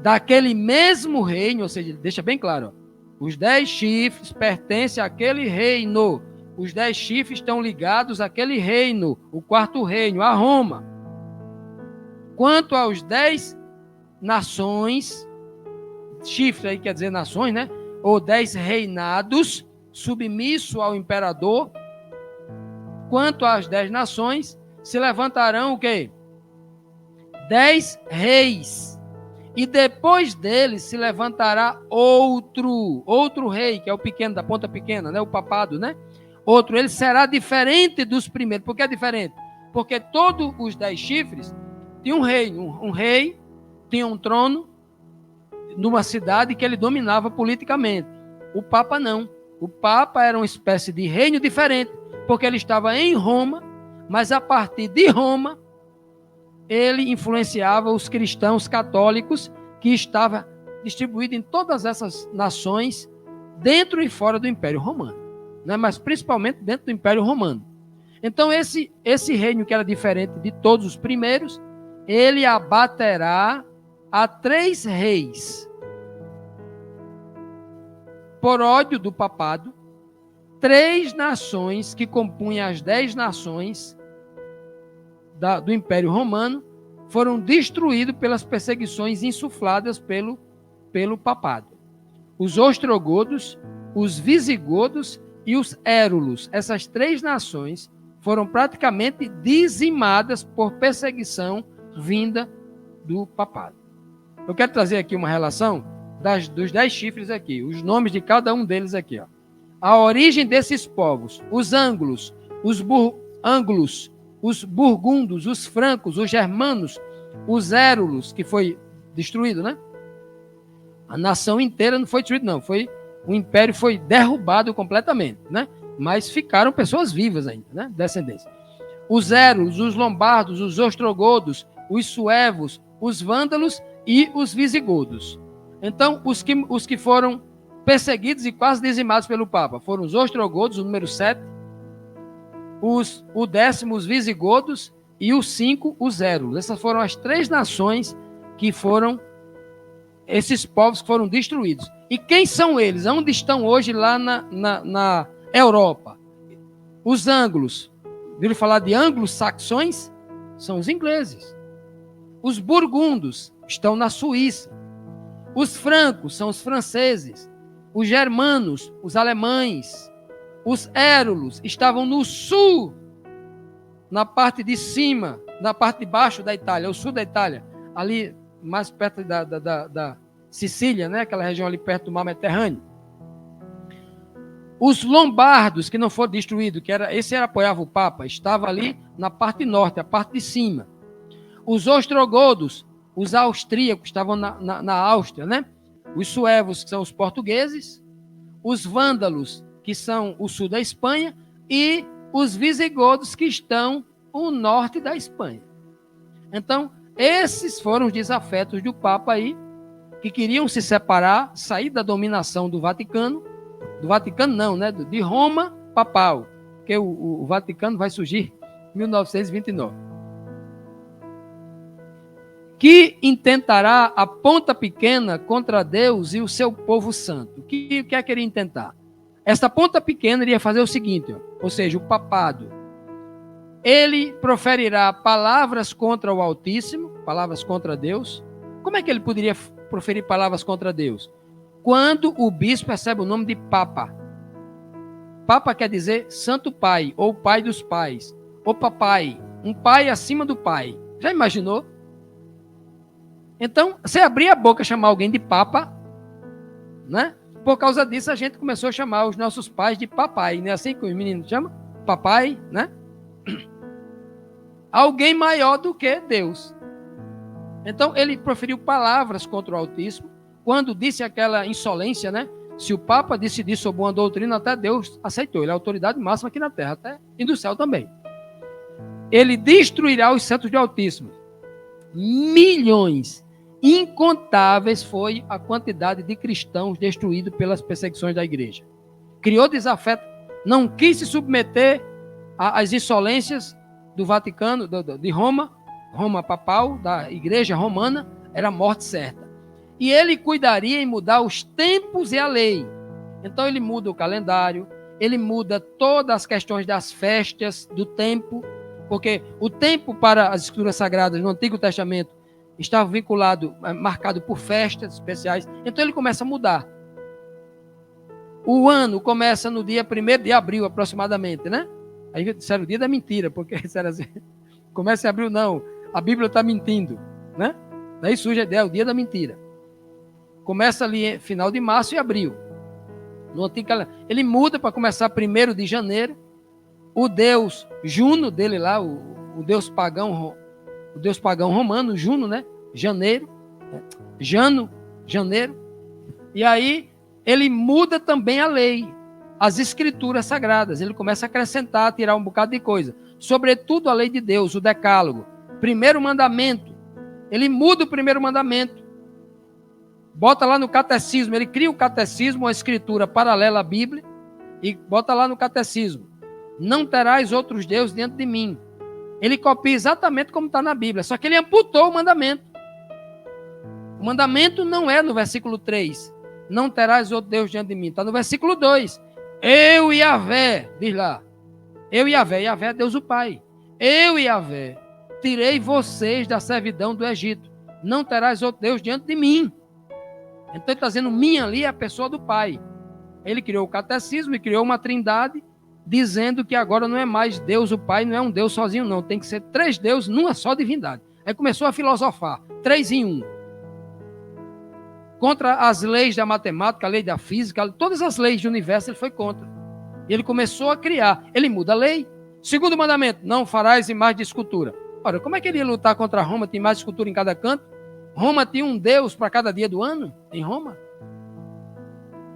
daquele mesmo reino, ou seja, deixa bem claro, ó, os 10 chifres pertencem àquele reino. Os 10 chifres estão ligados àquele reino, o quarto reino, a Roma. Quanto aos 10 nações, chifre aí quer dizer nações, né? Ou 10 reinados, submisso ao imperador. Quanto às 10 nações, se levantarão o quê? 10 reis. E depois dele se levantará outro rei, que é o pequeno, da ponta pequena, né? O papado, né? Outro, ele será diferente dos primeiros. Por que é diferente? Porque todos os 10 chifres tinha um rei. Um rei tinha um trono numa cidade que ele dominava politicamente. O Papa não. O Papa era uma espécie de reino diferente, porque ele estava em Roma, mas a partir de Roma, ele influenciava os cristãos católicos que estavam distribuídos em todas essas nações, dentro e fora do Império Romano, né? Mas principalmente dentro do Império Romano. Então esse reino que era diferente de todos os primeiros, ele abaterá a 3 reis por ódio do papado. 3 nações que compunham as 10 nações do Império Romano foram destruídos pelas perseguições insufladas pelo papado. Os ostrogodos, os visigodos e os érulos. Essas 3 nações foram praticamente dizimadas por perseguição vinda do papado. Eu quero trazer aqui uma relação dos 10 chifres aqui, os nomes de cada um deles aqui. Ó. A origem desses povos: os ângulos, os burgundos, os francos, os germanos, os érulos, que foi destruído, né? A nação inteira não foi destruída, não. O império foi derrubado completamente, né? Mas ficaram pessoas vivas ainda, né? Descendência. Os érulos, os lombardos, os ostrogodos, os suevos, os vândalos e os visigodos. Então, os que foram perseguidos e quase dizimados pelo Papa foram os ostrogodos, o número 7, o 10º, os visigodos, e o 5, os érulos. Essas foram as 3 nações que foram, esses povos que foram destruídos. E quem são eles? Onde estão hoje lá na Europa? Os ângulos. Viram falar de anglo-saxões? São os ingleses. Os burgundos estão na Suíça. Os francos são os franceses. Os germanos, os alemães. Os érulos estavam no sul, na parte de cima, na parte de baixo da Itália, o sul da Itália, ali mais perto da Sicília, né? Aquela região ali perto do mar Mediterrâneo. Os lombardos, que não foram destruídos, esse apoiava o Papa, estava ali na parte norte, a parte de cima. Os ostrogodos, os austríacos, estavam na Áustria, né? Os suevos, que são os portugueses. Os vândalos, que são o sul da Espanha. E os visigodos, que estão o norte da Espanha. Então, esses foram os desafetos do Papa aí, que queriam se separar, sair da dominação do Vaticano não, né? De Roma papal, porque o Vaticano vai surgir em 1929. Que intentará a ponta pequena contra Deus e o seu povo santo. O que é que ele ia intentar? Essa ponta pequena iria fazer o seguinte, ou seja, o papado. Ele proferirá palavras contra o Altíssimo, palavras contra Deus. Como é que ele poderia proferir palavras contra Deus? Quando o bispo recebe o nome de Papa. Papa quer dizer Santo Pai, ou Pai dos Pais, ou Papai, um pai acima do pai. Já imaginou? Então, você abrir a boca e chamar alguém de Papa, né? Por causa disso, a gente começou a chamar os nossos pais de papai, não é assim que os meninos chamam? Papai, né? Alguém maior do que Deus. Então, ele proferiu palavras contra o Altíssimo, quando disse aquela insolência, né? Se o Papa decidir sobre uma doutrina, até Deus aceitou. Ele é a autoridade máxima aqui na terra, até e do céu também. Ele destruirá os santos do Altíssimo. Milhões, incontáveis foi a quantidade de cristãos destruídos pelas perseguições da igreja. Criou desafeto, não quis se submeter às insolências do Vaticano, de Roma papal, da igreja romana, era morte certa. E ele cuidaria em mudar os tempos e a lei. Então ele muda o calendário, ele muda todas as questões das festas, do tempo, porque o tempo para as escrituras sagradas no Antigo Testamento estava vinculado, marcado por festas especiais. Então ele começa a mudar. O ano começa no dia 1º de abril, aproximadamente, né? Aí disseram o dia da mentira, porque disseram assim, começa em abril, não, a Bíblia está mentindo, né? Daí surge a ideia, o dia da mentira. Começa ali final de março e abril. No antigo calendário. Ele muda para começar 1º de janeiro. O deus Juno dele lá, o deus pagão romano, Juno, né? Janeiro. Janeiro. E aí ele muda também a lei, as escrituras sagradas. Ele começa a acrescentar, a tirar um bocado de coisa. Sobretudo a lei de Deus, o decálogo. 1º mandamento. Ele muda o 1º mandamento. Bota lá no catecismo, ele cria o catecismo, uma escritura paralela à Bíblia, e bota lá no catecismo: não terás outros deuses diante de mim. Ele copia exatamente como está na Bíblia, só que ele amputou o mandamento. O mandamento não é no versículo 3. Não terás outro Deus diante de mim. Está no versículo 2. Eu e Yahvé, diz lá. Eu e Yahvé. Yahvé é Deus o Pai. Eu e Yahvé tirei vocês da servidão do Egito. Não terás outro Deus diante de mim. Então ele está dizendo, mim ali é a pessoa do Pai. Ele criou o catecismo e criou uma trindade, dizendo que agora não é mais Deus o Pai, não é um Deus sozinho não. Tem que ser 3 deuses numa só divindade. Aí começou a filosofar. 3 em 1. Contra as leis da matemática, a lei da física, todas as leis do universo ele foi contra. E ele começou a criar. Ele muda a lei. Segundo mandamento, não farás imagem de escultura. Ora, como é que ele ia lutar contra Roma? Tem imagem de escultura em cada canto? Roma tinha um Deus para cada dia do ano, em Roma.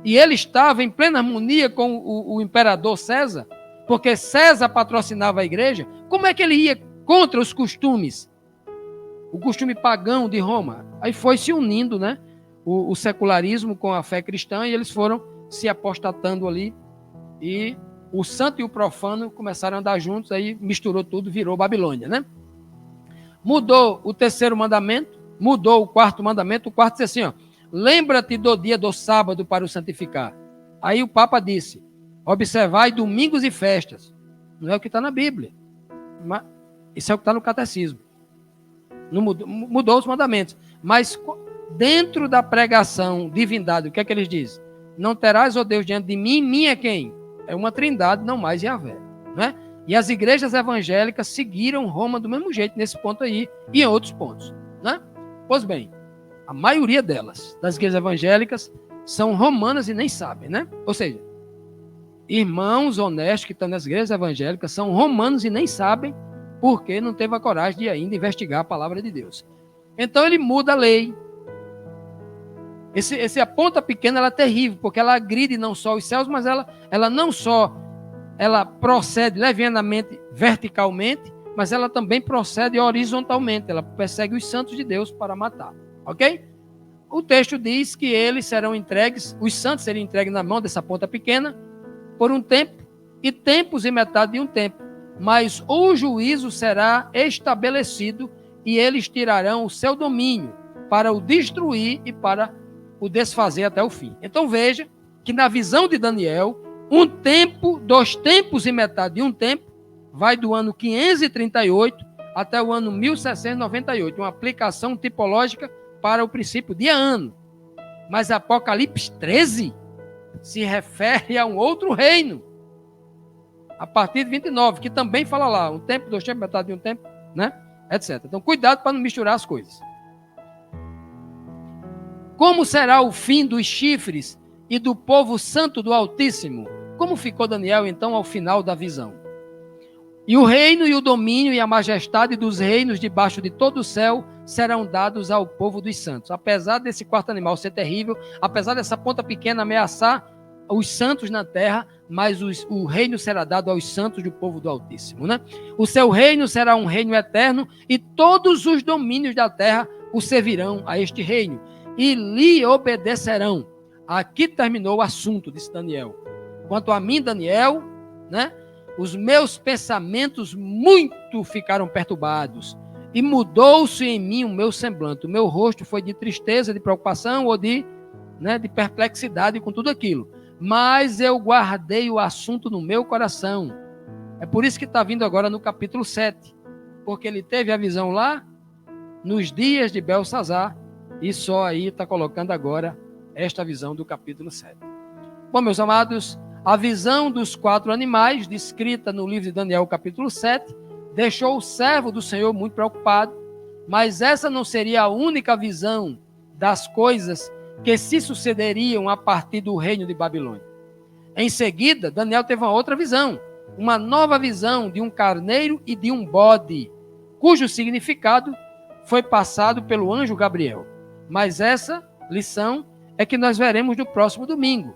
E ele estava em plena harmonia com o imperador César, porque César patrocinava a igreja. Como é que ele ia contra os costumes? O costume pagão de Roma. Aí foi se unindo, né? O secularismo com a fé cristã, e eles foram se apostatando ali, e o santo e o profano começaram a andar juntos, aí misturou tudo, virou Babilônia, né? Mudou o 3º mandamento, mudou o 4º mandamento. O 4º disse assim, ó, lembra-te do dia do sábado para o santificar. Aí o Papa disse, observai domingos e festas. Não é o que está na Bíblia, mas isso é o que está no catecismo. Não mudou os mandamentos, mas dentro da pregação divindade, o que é que eles dizem? Não terás, ó Deus, diante de mim, minha quem? É uma trindade, não mais Yahvé, né? E as igrejas evangélicas seguiram Roma do mesmo jeito, nesse ponto aí, e em outros pontos, né? Pois bem, a maioria delas, das igrejas evangélicas, são romanas e nem sabem, né? Ou seja, irmãos honestos que estão nas igrejas evangélicas são romanos e nem sabem, porque não teve a coragem de ainda investigar a palavra de Deus. Então ele muda a lei. A ponta pequena ela é terrível, porque ela agride não só os céus, mas ela não só ela procede levianamente, verticalmente, mas ela também procede horizontalmente. Ela persegue os santos de Deus para matar. Ok? O texto diz que eles serão entregues, os santos seriam entregues na mão dessa ponta pequena, por um tempo, e tempos e metade de um tempo. Mas o juízo será estabelecido, e eles tirarão o seu domínio para o destruir e para o desfazer até o fim. Então veja que na visão de Daniel, um tempo, 2 tempos e metade de um tempo, vai do ano 538 até o ano 1698, uma aplicação tipológica para o princípio de ano. Mas Apocalipse 13 se refere a um outro reino, a partir de 29, que também fala lá, um tempo, 2 tempos, metade de um tempo, né? Etc. Então cuidado para não misturar as coisas. Como será o fim dos chifres e do povo santo do Altíssimo? Como ficou Daniel, então, ao final da visão? E o reino e o domínio e a majestade dos reinos debaixo de todo o céu serão dados ao povo dos santos. Apesar desse 4º animal ser terrível, apesar dessa ponta pequena ameaçar os santos na terra, mas o reino será dado aos santos do povo do Altíssimo, né? O seu reino será um reino eterno, e todos os domínios da terra o servirão a este reino e lhe obedecerão. Aqui terminou o assunto, disse Daniel. Quanto a mim, Daniel, né, os meus pensamentos muito ficaram perturbados, e mudou-se em mim o meu semblante. O meu rosto foi de tristeza, de preocupação ou de perplexidade com tudo aquilo. Mas eu guardei o assunto no meu coração. É por isso que está vindo agora no capítulo 7, porque ele teve a visão lá nos dias de Belsazar, e só aí está colocando agora esta visão do capítulo 7. Bom, meus amados, a visão dos 4 animais, descrita no livro de Daniel, capítulo 7, deixou o servo do Senhor muito preocupado, mas essa não seria a única visão das coisas que se sucederiam a partir do reino de Babilônia. Em seguida, Daniel teve uma outra visão, uma nova visão de um carneiro e de um bode, cujo significado foi passado pelo anjo Gabriel. Mas essa lição é que nós veremos no próximo domingo.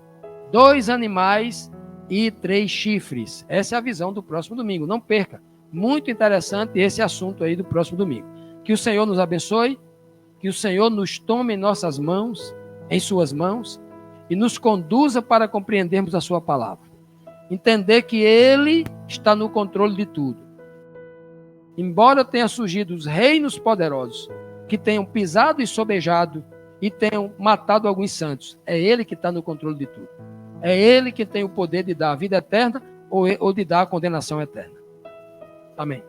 2 animais e 3 chifres. Essa é a visão do próximo domingo. Não perca. Muito interessante esse assunto aí do próximo domingo. Que o Senhor nos abençoe, que o Senhor nos tome em nossas mãos, em suas mãos, e nos conduza para compreendermos a sua palavra. Entender que Ele está no controle de tudo. Embora tenham surgido os reinos poderosos, que tenham pisado e sobejado e tenham matado alguns santos, é Ele que está no controle de tudo. É Ele que tem o poder de dar a vida eterna ou de dar a condenação eterna. Amém.